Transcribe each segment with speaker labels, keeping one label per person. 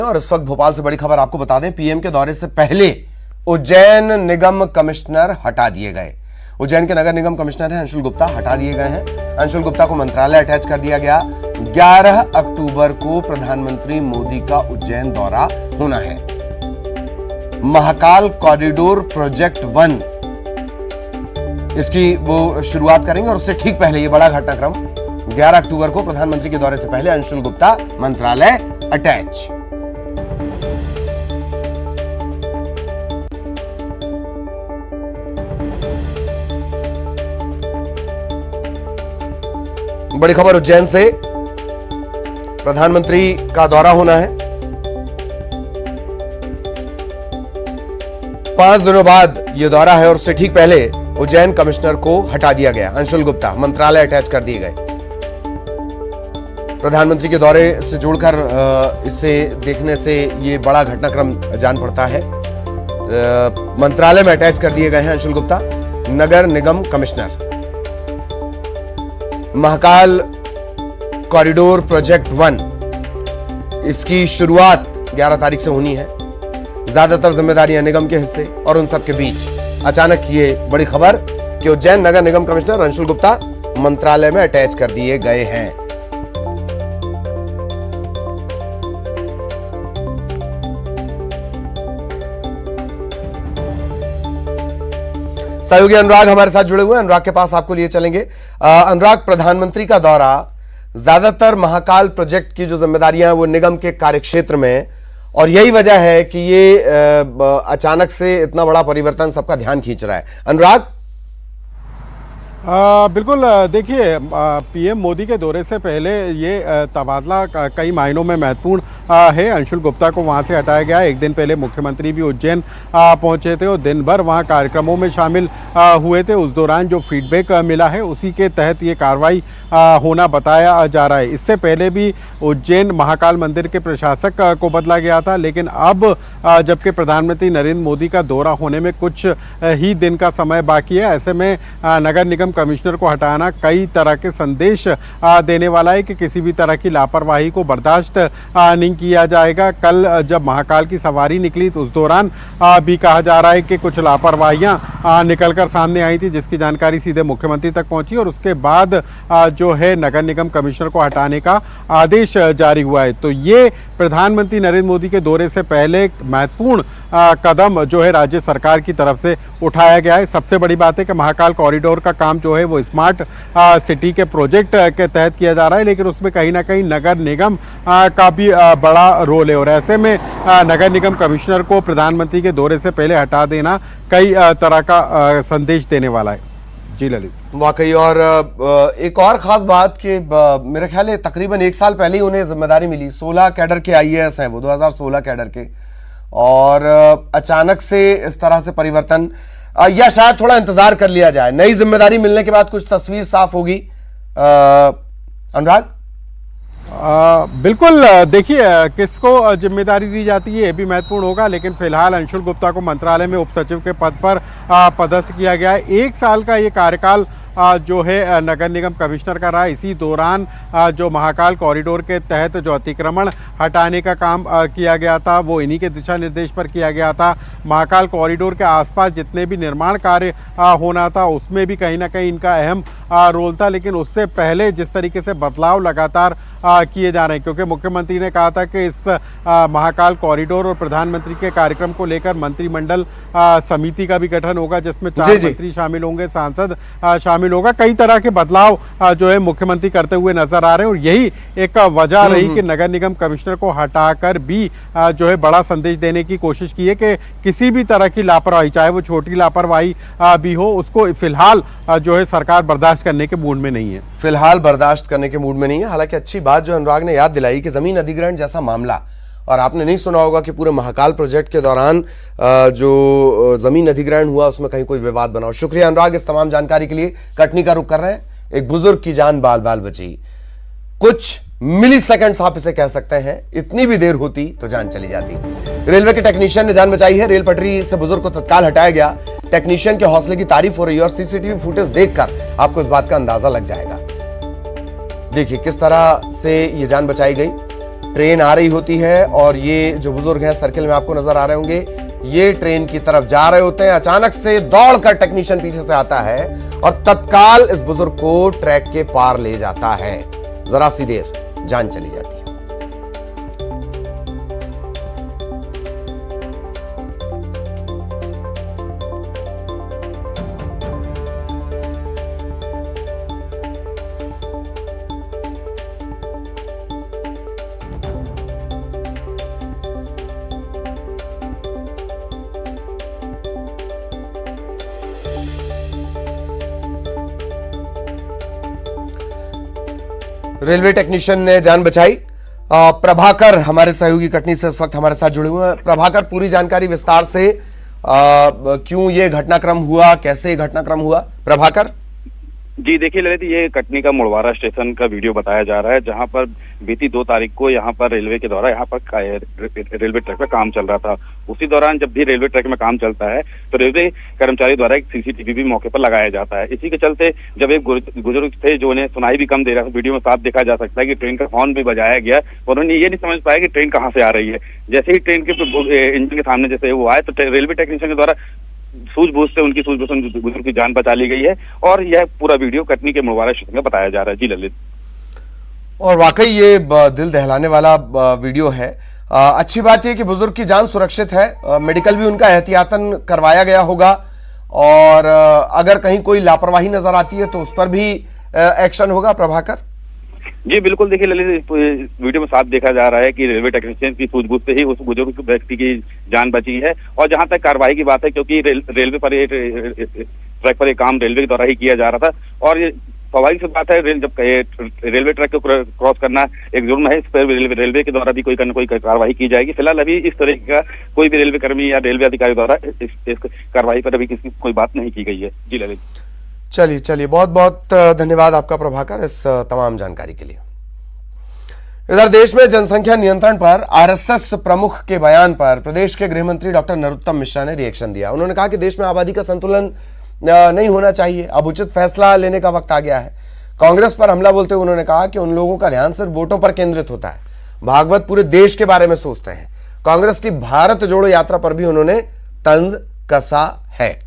Speaker 1: और इस वक्त भोपाल से बड़ी खबर आपको बता दें, पीएम के दौरे से पहले उज्जैन निगम कमिश्नर हटा दिए गए। उज्जैन के नगर निगम कमिश्नर हैं अंशुल गुप्ता, हटा दिए गए हैं। अंशुल गुप्ता को मंत्रालय अटैच कर दिया गया। 11 अक्टूबर को प्रधानमंत्री मोदी का उज्जैन दौरा होना है। महाकाल कॉरिडोर प्रोजेक्ट 1 इसकी वो शुरुआत करेंगे और उससे ठीक पहले ये बड़ा घटनाक्रम 11 अक्टूबर को प्रधानमंत्री के दौरे से पहले अंशुल गुप्ता मंत्रालय अटैच। बड़ी खबर उज्जैन से, प्रधानमंत्री का दौरा होना है। 5 दिनों बाद यह दौरा है और उससे ठीक पहले उज्जैन कमिश्नर को हटा दिया गया। अंशुल गुप्ता मंत्रालय अटैच कर दिए गए। प्रधानमंत्री के दौरे से जोड़कर इसे देखने से यह बड़ा घटनाक्रम जान पड़ता है। मंत्रालय में अटैच कर दिए गए हैं अंशुल गुप्ता, नगर निगम कमिश्नर। महाकाल कॉरिडोर प्रोजेक्ट 1 इसकी शुरुआत 11 तारीख से होनी है। ज्यादातर जिम्मेदारियां निगम के हिस्से और उन सबके बीच अचानक ये बड़ी खबर कि उज्जैन नगर निगम कमिश्नर अंशुल गुप्ता मंत्रालय में अटैच कर दिए गए हैं। सहयोगी अनुराग हमारे साथ जुड़े हुए हैं। अनुराग के पास आपको लिए चलेंगे। अनुराग, प्रधानमंत्री का दौरा, ज्यादातर महाकाल प्रोजेक्ट की जो जिम्मेदारियां हैं वो निगम के कार्यक्षेत्र में, और यही वजह है कि ये अचानक से इतना बड़ा परिवर्तन सबका ध्यान खींच रहा है। अनुराग,
Speaker 2: बिल्कुल, देखिए, पीएम मोदी के दौरे से पहले ये तबादला कई मायनों में महत्वपूर्ण है। अंशुल गुप्ता को वहां से हटाया गया। एक दिन पहले मुख्यमंत्री भी उज्जैन पहुंचे थे और दिन भर वहां कार्यक्रमों में शामिल हुए थे। उस दौरान जो फीडबैक मिला है उसी के तहत ये कार्रवाई होना बताया जा रहा है। इससे पहले भी उज्जैन महाकाल मंदिर के प्रशासक को बदला गया था, लेकिन अब जबकि प्रधानमंत्री नरेंद्र मोदी का दौरा होने में कुछ ही दिन का समय बाकी है, ऐसे में नगर निगम कमिश्नर को हटाना कई तरह के संदेश देने वाला है कि किसी भी तरह की लापरवाही को बर्दाश्त नहीं किया जाएगा। कल जब महाकाल की सवारी निकली तो उस दौरान भी कहा जा रहा है कि कुछ लापरवाहियां निकलकर सामने आई थी, जिसकी जानकारी सीधे मुख्यमंत्री तक पहुंची और उसके बाद जो है नगर निगम कमिश्नर को हटाने का आदेश जारी हुआ है। तो ये प्रधानमंत्री नरेंद्र मोदी के दौरे से पहले एक महत्वपूर्ण कदम जो है राज्य सरकार की तरफ से उठाया गया है। सबसे बड़ी बात है कि महाकाल कॉरिडोर का काम जो है वो स्मार्ट सिटी के प्रोजेक्ट के तहत किया जा रहा है, लेकिन उसमें कहीं ना कहीं नगर निगम का भी बड़ा रोल है और ऐसे में नगर निगम कमिश्नर को प्रधानमंत्री के दौरे से पहले हटा देना कई तरह का संदेश देने वाला है। जी ललित,
Speaker 1: वाकई। और एक और खास बात कि मेरे ख्याल है तकरीबन 1 साल पहले ही उन्हें जिम्मेदारी मिली। 16 कैडर के आईएएस हैं वो, 2016 कैडर के, और अचानक से इस तरह से परिवर्तन, या शायद थोड़ा इंतजार कर लिया जाए, नई जिम्मेदारी मिलने के बाद कुछ तस्वीर साफ होगी। अनुराग,
Speaker 2: बिल्कुल, देखिए, किसको जिम्मेदारी दी जाती है ये भी महत्वपूर्ण होगा, लेकिन फिलहाल अंशुल गुप्ता को मंत्रालय में उप सचिव के पद पर पदस्थ किया गया है। 1 साल का ये कार्यकाल जो है नगर निगम कमिश्नर का रहा। इसी दौरान जो महाकाल कॉरिडोर के तहत जो अतिक्रमण हटाने का काम किया गया था वो इन्हीं के दिशा निर्देश पर किया गया था। महाकाल कॉरिडोर के आसपास जितने भी निर्माण कार्य होना था उसमें भी कहीं ना कहीं इनका अहम रोल था, लेकिन उससे पहले जिस तरीके से बदलाव लगातार किए जा रहे हैं, क्योंकि मुख्यमंत्री ने कहा था कि इस महाकाल कॉरिडोर और प्रधानमंत्री के कार्यक्रम को लेकर मंत्रिमंडल समिति का भी गठन होगा, जिसमें 4 मंत्री शामिल होंगे, सांसद शामिल होगा। कई तरह के बदलाव जो है मुख्यमंत्री करते हुए नजर आ रहे हैं और यही एक वजह रही कि नगर निगम कमिश्नर को हटाकर भी जो है बड़ा संदेश देने की कोशिश की है कि किसी भी तरह की लापरवाही, चाहे वो छोटी लापरवाही भी हो, उसको फिलहाल जो है सरकार बर्दाश्त करने के मूड में नहीं है।
Speaker 1: फिलहाल बर्दाश्त करने के मूड में नहीं है। हालांकि अच्छी बात जो अनुराग ने याद दिलाई कि जमीन अधिग्रहण जैसा मामला, और आपने नहीं सुना होगा कि पूरे महाकाल प्रोजेक्ट के दौरान जो जमीन अधिग्रहण हुआ उसमें कहीं कोई विवाद बना हो। शुक्रिया अनुराग इस तमाम जानकारी के लिए। कटनी का रुख कर रहे हैं। एक बुजुर्ग की जान बाल बाल बची। कुछ मिली सेकंड्स आप इसे कह सकते हैं, इतनी भी देर होती तो जान चली जाती। रेलवे के टेक्नीशियन ने जान बचाई है। रेल पटरी से बुजुर्ग को तत्काल हटाया गया। टेक्नीशियन के हौसले की तारीफ हो रही है और सीसीटीवी फुटेज देखकर आपको इस बात का अंदाजा लग जाएगा। देखिए किस तरह से ये जान बचाई गई। ट्रेन आ रही होती है और ये जो बुजुर्ग हैं सर्किल में आपको नजर आ रहे होंगे, ये ट्रेन की तरफ जा रहे होते हैं। अचानक से दौड़कर टेक्नीशियन पीछे से आता है और तत्काल इस बुजुर्ग को ट्रैक के पार ले जाता है। जरा सी देर जान चली जाती है। रेलवे टेक्नीशियन ने जान बचाई। प्रभाकर हमारे सहयोगी कटनी से इस वक्त हमारे साथ जुड़े हुए हैं। प्रभाकर, पूरी जानकारी विस्तार से, क्यों ये घटनाक्रम हुआ, कैसे ये घटनाक्रम हुआ, प्रभाकर?
Speaker 3: जी देखिए ललित, ये कटनी का मुड़वारा स्टेशन का वीडियो बताया जा रहा है, जहां पर बीती 2 तारीख को यहाँ पर रेलवे के द्वारा यहाँ पर रेलवे ट्रैक पर काम चल रहा था। उसी दौरान जब भी रेलवे ट्रैक में काम चलता है तो रेलवे कर्मचारी द्वारा एक सीसीटीवी भी मौके पर लगाया जाता है। इसी के चलते जब एक बुजुर्ग थे जो उन्हें सुनाई भी कम दे रहा था, वीडियो में साफ देखा जा सकता है कि ट्रेन का हॉर्न भी बजाया गया और उन्होंने ये नहीं समझ पाया कि ट्रेन कहाँ से आ रही है। जैसे ही ट्रेन के इंजन के सामने जैसे वो आए तो रेलवे टेक्नीशियन के द्वारा सूझबूझ से उनकी सूझबूझ से बुजुर्ग की जान बचा ली गई है और यह पूरा वीडियो कटनी के मुड़वारा स्टेशन में बताया जा रहा है। जी ललित,
Speaker 1: और वाकई ये दिल दहलाने वाला वीडियो है। अच्छी बात यह कि बुजुर्ग की जान सुरक्षित है, मेडिकल भी उनका एहतियातन करवाया गया होगा और अगर कहीं कोई लापरवाही नजर आती है तो उस पर भी एक्शन होगा। प्रभाकर
Speaker 3: जी बिल्कुल, देखिए ललित, वीडियो में साफ देखा जा रहा है कि रेलवे टेक्नीशियन की सूझबूझ से ही उस बुजुर्ग व्यक्ति की जान बची है। और जहां तक कार्रवाई की बात है, क्योंकि रेलवे पर ट्रैक पर ये काम रेलवे के द्वारा ही किया जा रहा था और ये स्वाभाविक सी बात है, जब रेलवे ट्रैक को क्रॉस करना एक जुर्म है, इस पर रेलवे के द्वारा भी कोई कार्रवाई की जाएगी। फिलहाल अभी इस तरह का कोई भी रेलवे कर्मी या रेलवे अधिकारी द्वारा इस कार्रवाई पर अभी किसी कोई बात नहीं की गई है। जी ललित,
Speaker 1: चलिए बहुत बहुत धन्यवाद आपका प्रभाकर इस तमाम जानकारी के लिए। इधर देश में जनसंख्या नियंत्रण पर आरएसएस प्रमुख के बयान पर प्रदेश के गृह मंत्री डॉक्टर नरोत्तम मिश्रा ने रिएक्शन दिया। उन्होंने कहा कि देश में आबादी का संतुलन नहीं होना चाहिए, अब उचित फैसला लेने का वक्त आ गया है। कांग्रेस पर हमला बोलते हुए उन्होंने कहा कि उन लोगों का ध्यान सिर्फ वोटों पर केंद्रित होता है, भागवत पूरे देश के बारे में सोचते हैं। कांग्रेस की भारत जोड़ो यात्रा पर भी उन्होंने तंज कसा है।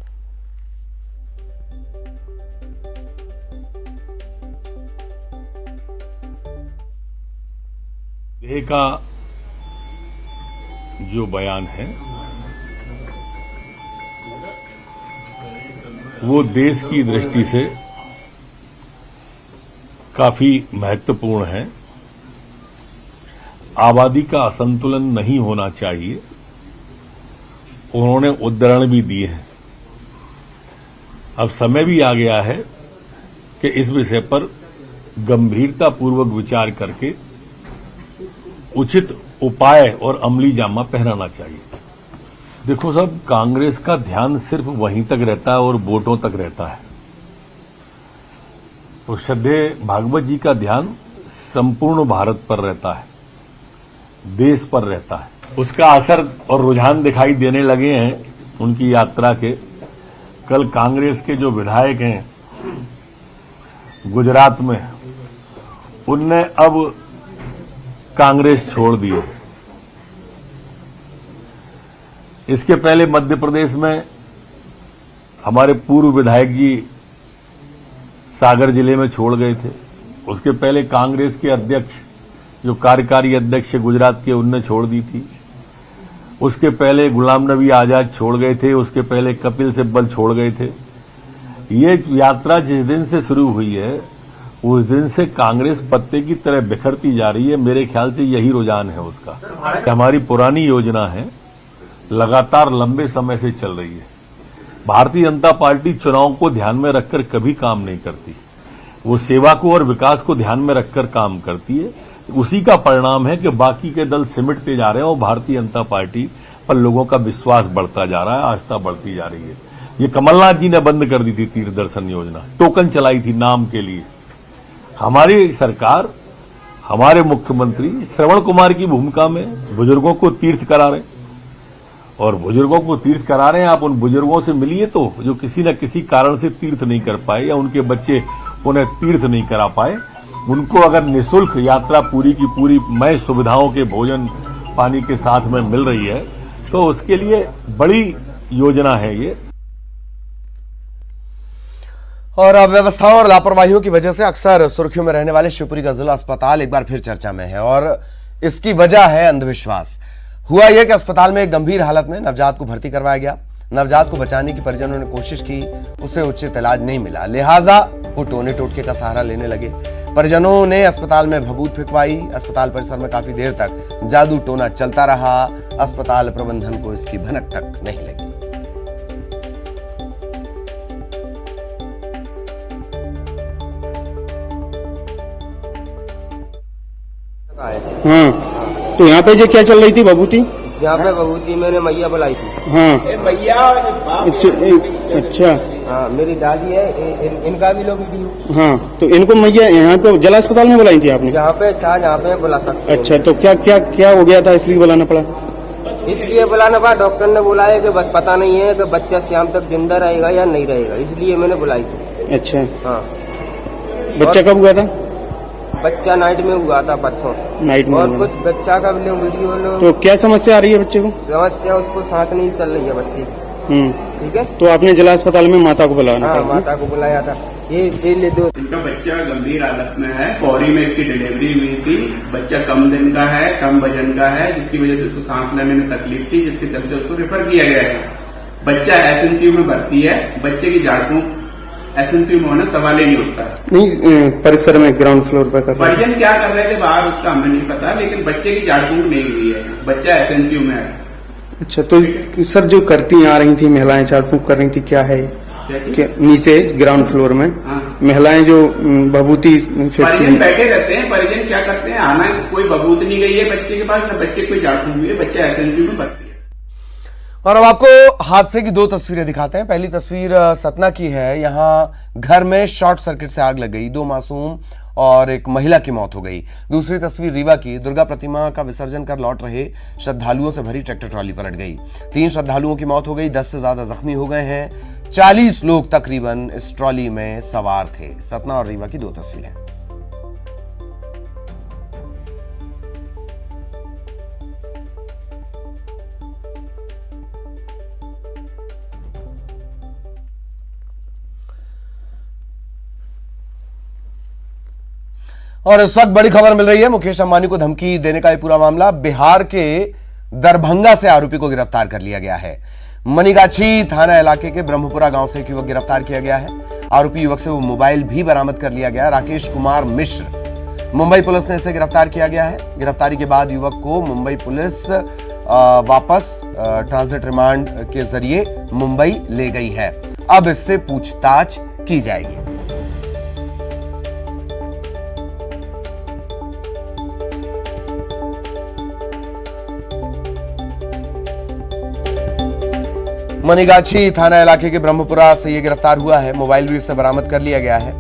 Speaker 4: ये का जो बयान है वो देश की दृष्टि से काफी महत्वपूर्ण है। आबादी का असंतुलन नहीं होना चाहिए, उन्होंने उद्धरण भी दिए हैं। अब समय भी आ गया है कि इस विषय पर गंभीरतापूर्वक विचार करके उचित उपाय और अमली जामा पहनाना चाहिए। देखो साहब, कांग्रेस का ध्यान सिर्फ वहीं तक रहता है और वोटों तक रहता है। तो श्रद्धेय भागवत जी का ध्यान संपूर्ण भारत पर रहता है, देश पर रहता है। उसका असर और रुझान दिखाई देने लगे हैं उनकी यात्रा के। कल कांग्रेस के जो विधायक हैं गुजरात में, उनने अब कांग्रेस छोड़ दी। इसके पहले मध्य प्रदेश में हमारे पूर्व विधायक जी सागर जिले में छोड़ गए थे। उसके पहले कांग्रेस के अध्यक्ष, जो कार्यकारी अध्यक्ष गुजरात के, उनने छोड़ दी थी। उसके पहले गुलाम नबी आजाद छोड़ गए थे। उसके पहले कपिल सिब्बल छोड़ गए थे। ये यात्रा जिस दिन से शुरू हुई है उस दिन से कांग्रेस पत्ते की तरह बिखरती जा रही है। मेरे ख्याल से यही रुझान है उसका। हमारी पुरानी योजना है, लगातार लंबे समय से चल रही है। भारतीय जनता पार्टी चुनाव को ध्यान में रखकर कभी काम नहीं करती, वो सेवा को और विकास को ध्यान में रखकर काम करती है। उसी का परिणाम है कि बाकी के दल सिमटते जा रहे हैं और भारतीय जनता पार्टी पर लोगों का विश्वास बढ़ता जा रहा है, आस्था बढ़ती जा रही है। ये कमलनाथ जी ने बंद कर दी थी तीर्थ दर्शन योजना, टोकन चलाई थी नाम के लिए। हमारी सरकार, हमारे मुख्यमंत्री श्रवण कुमार की भूमिका में बुजुर्गों को तीर्थ करा रहे हैं और बुजुर्गों को तीर्थ करा रहे हैं। आप उन बुजुर्गों से मिलिए तो जो किसी न किसी कारण से तीर्थ नहीं कर पाए या उनके बच्चे उन्हें तीर्थ नहीं करा पाए, उनको अगर निःशुल्क यात्रा पूरी की पूरी मय सुविधाओं के भोजन पानी के साथ में मिल रही है तो उसके लिए बड़ी योजना है ये।
Speaker 1: और अव्यवस्थाओं और लापरवाहियों की वजह से अक्सर सुर्खियों में रहने वाले शिवपुरी का जिला अस्पताल एक बार फिर चर्चा में है और इसकी वजह है अंधविश्वास। हुआ यह कि अस्पताल में एक गंभीर हालत में नवजात को भर्ती करवाया गया। नवजात को बचाने की परिजनों ने कोशिश की, उसे उचित इलाज नहीं मिला, लिहाजा वो टोने टोटके का सहारा लेने लगे। परिजनों ने अस्पताल में भभूत फेंकवाई। अस्पताल परिसर में काफी देर तक जादू टोना चलता रहा। अस्पताल प्रबंधन को इसकी भनक तक नहीं लगी।
Speaker 5: हाँ, तो यहाँ पे जो क्या चल रही थी भभूति?
Speaker 6: जहाँ पे भभूति मैंने मैया बुलाई थी।
Speaker 5: हाँ अच्छा
Speaker 6: हाँ, मेरी दादी है, इनका भी लोग भी।
Speaker 5: हाँ, तो इनको मैया यहाँ पे जिला अस्पताल में बुलाई थी आपने?
Speaker 6: जहाँ पे चाह जहाँ पे बुला सकते हैं।
Speaker 5: अच्छा, तो क्या क्या क्या हो गया था इसलिए बुलाना पड़ा?
Speaker 6: इसलिए बुलाना पड़ा, डॉक्टर ने बुलाया कि पता नहीं है कि बच्चा शाम तक जिंदा रहेगा या नहीं रहेगा, इसलिए मैंने बुलाई थी।
Speaker 5: अच्छा,
Speaker 6: हाँ।
Speaker 5: बच्चा कब हुआ था?
Speaker 6: बच्चा नाइट में हुआ था, परसों
Speaker 5: नाइट में।
Speaker 6: और कुछ बच्चा का भी वीडियो लो।
Speaker 5: तो क्या समस्या आ रही है बच्चे को?
Speaker 6: समस्या उसको सांस नहीं चल रही है बच्चे की। ठीक है,
Speaker 5: तो आपने जिला अस्पताल में माता को बुलाया?
Speaker 6: हाँ, माता को बुलाया था। ये ले दो।
Speaker 7: इनका बच्चा गंभीर हालत में है, पौरी में इसकी डिलीवरी हुई थी। बच्चा कम दिन का है, कम वजन का है, जिसकी वजह से उसको सांस लेने में तकलीफ थी, जिसके चलते उसको रेफर किया गया है। बच्चा एसएनसीयू में भर्ती है। बच्चे की झाड़फूंक एसएनसीयू में होना सवाल ही नहीं उठता।
Speaker 5: नहीं, परिसर में ग्राउंड फ्लोर पर कर
Speaker 7: परिजन क्या कर रहे थे बाहर उसका हमें नहीं पता, लेकिन बच्चे की झाड़फूंक नहीं हुई है। बच्चा एसएनसीयू में है।
Speaker 5: अच्छा, तो सर जो करती आ रही थी महिलाएं झाड़ फूंक कर रही थी, क्या है नीचे ग्राउंड फ्लोर में?
Speaker 7: हाँ।
Speaker 5: महिलाएं जो भभूति
Speaker 7: परिजन बैठे रहते हैं। परिजन क्या करते हैं, आना कोई भभूत नहीं गई है बच्चे के पास, न बच्चे कोई झाड़फूंक हुई है। बच्चा एसएनसीयू में भर्ती है।
Speaker 1: और अब आपको हादसे की दो तस्वीरें दिखाते हैं। पहली तस्वीर सतना की है। यहां घर में शॉर्ट सर्किट से आग लग गई, 2 मासूम और एक महिला की मौत हो गई। दूसरी तस्वीर रीवा की, दुर्गा प्रतिमा का विसर्जन कर लौट रहे श्रद्धालुओं से भरी ट्रैक्टर ट्रॉली पलट गई। 3 श्रद्धालुओं की मौत हो गई, 10 से ज्यादा जख्मी हो गए हैं। 40 लोग तकरीबन इस ट्रॉली में सवार थे। सतना और रीवा की 2 तस्वीरें। और इस वक्त बड़ी खबर मिल रही है, मुकेश अंबानी को धमकी देने का यह पूरा मामला। बिहार के दरभंगा से आरोपी को गिरफ्तार कर लिया गया है। मनीगाछी थाना इलाके के ब्रह्मपुरा गांव से एक युवक गिरफ्तार किया गया है। आरोपी युवक से वो मोबाइल भी बरामद कर लिया गया। राकेश कुमार मिश्र, मुंबई पुलिस ने इसे गिरफ्तार किया गया है। गिरफ्तारी के बाद युवक को मुंबई पुलिस वापस ट्रांजिट रिमांड के जरिए मुंबई ले गई है। अब इससे पूछताछ की जाएगी। मनीगाछी थाना इलाके के ब्रह्मपुरा से यह गिरफ्तार हुआ है। मोबाइल भी इससे बरामद कर लिया गया है।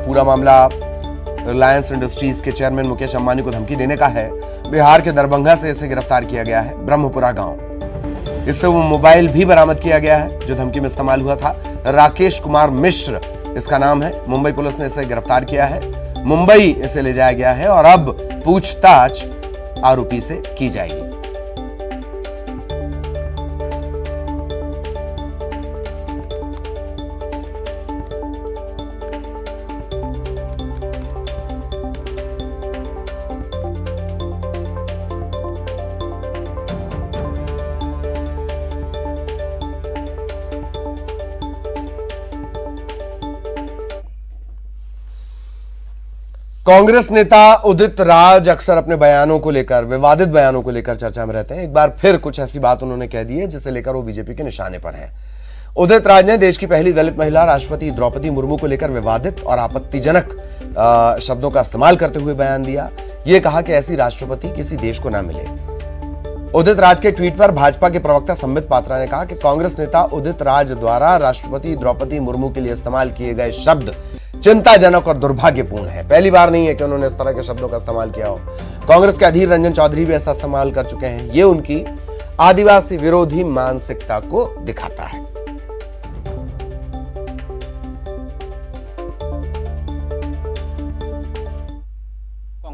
Speaker 1: पूरा मामला रिलायंस इंडस्ट्रीज के चेयरमैन मुकेश अंबानी को धमकी देने का है। बिहार के दरभंगा से इसे गिरफ्तार किया गया है, ब्रह्मपुरा गांव। इससे वो मोबाइल भी बरामद किया गया है जो धमकी में इस्तेमाल हुआ था। राकेश कुमार मिश्र इसका नाम है। मुंबई पुलिस ने इसे गिरफ्तार किया है। मुंबई इसे ले जाया गया है और अब पूछताछ आरोपी से की जाएगी। कांग्रेस नेता उदित राज अक्सर अपने बयानों को लेकर, विवादित बयानों को लेकर चर्चा में रहते हैं। एक बार फिर कुछ ऐसी बात उन्होंने कह दी है जिसे लेकर वो बीजेपी के निशाने पर हैं। उदित राज ने देश की पहली दलित महिला राष्ट्रपति द्रौपदी मुर्मू को लेकर विवादित और आपत्तिजनक शब्दों का इस्तेमाल करते हुए बयान दिया। ये कहा कि ऐसी राष्ट्रपति किसी देश को ना मिले। उदित राज के ट्वीट पर भाजपा के प्रवक्ता संबित पात्रा ने कहा कि कांग्रेस नेता उदित राज द्वारा राष्ट्रपति द्रौपदी मुर्मू के लिए इस्तेमाल किए गए शब्द चिंताजनक और दुर्भाग्यपूर्ण है। पहली बार नहीं है कि उन्होंने इस तरह के शब्दों का इस्तेमाल किया हो। कांग्रेस के अधीर रंजन चौधरी भी ऐसा इस्तेमाल कर चुके हैं। ये उनकी आदिवासी विरोधी मानसिकता को दिखाता है।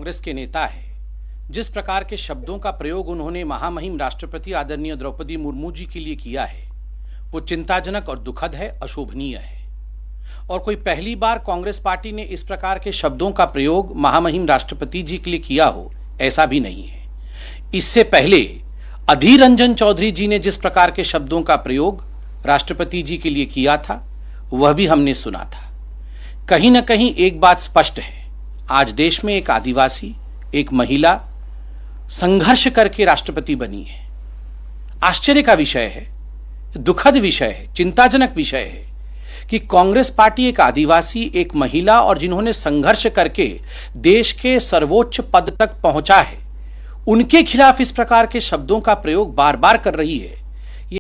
Speaker 8: कांग्रेस के नेता है, जिस प्रकार के शब्दों का प्रयोग उन्होंने महामहिम राष्ट्रपति आदरणीय द्रौपदी मुर्मू जी के लिए किया है, वो चिंताजनक और दुखद है, अशोभनीय है। और कोई पहली बार कांग्रेस पार्टी ने इस प्रकार के शब्दों का प्रयोग महामहिम राष्ट्रपति जी के लिए किया हो, ऐसा भी नहीं है। इससे पहले अधीर रंजन चौधरी जी ने जिस प्रकार के शब्दों का प्रयोग राष्ट्रपति जी के लिए किया था, वह भी हमने सुना था। कहीं ना कहीं एक बात स्पष्ट है, आज देश में एक आदिवासी, एक महिला संघर्ष करके राष्ट्रपति बनी है। आश्चर्य का विषय है, दुखद विषय है, चिंताजनक विषय है कि कांग्रेस पार्टी एक आदिवासी, एक महिला और जिन्होंने संघर्ष करके देश के सर्वोच्च पद तक पहुंचा है, उनके खिलाफ इस प्रकार के शब्दों का प्रयोग बार बार कर रही है।